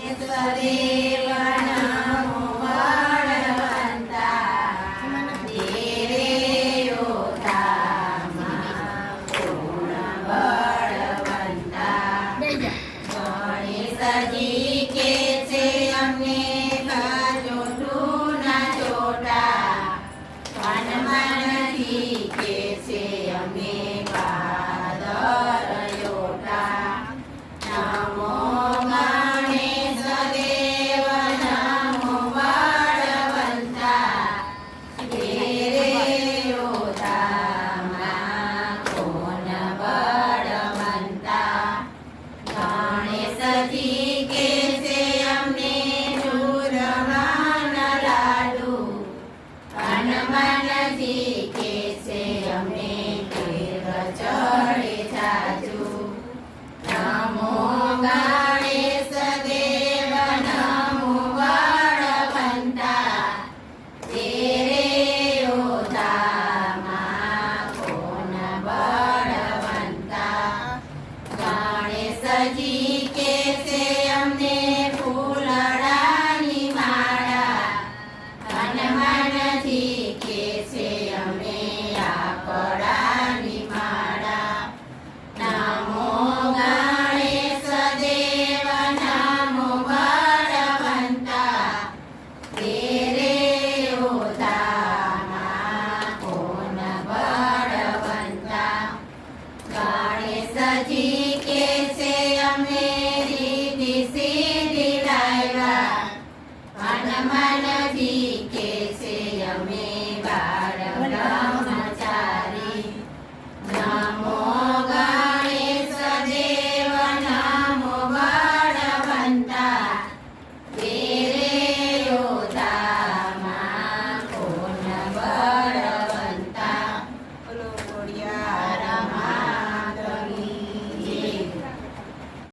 સદેવ નમો બળવંતા દેવે યોધામાં પૂર્ણ બળવંતા ગણેશજી કે છે અમને ચોટું ના ચોટા હનુમાનજી કે છે અમે પાદર યોટા નમો ગણેશ દેવ નમો બળવંતા તેરે યોધામાં કોણ બળવંતા ગણેશજી કે છે અમને ચૂરમાના લાડુ હનુમાનજી કે છે અમે ઘેર ચડે જાજુ નમો ગણેશ દેવ નમો બળવંતા તેરે યોધામાં કોણ બળવંતા ગણેશજી કે છે અમને ફૂલડાની માળા હનુમાનજી કે છે અમે આકડાની માળા નમો ગણેશ દેવ નમો બળવંતા તેરે યોધામાં કોણ બળવંતા ગણેશજી કે છે અમે રીતિ સીધી લાવ્યા હનુમાનજી કે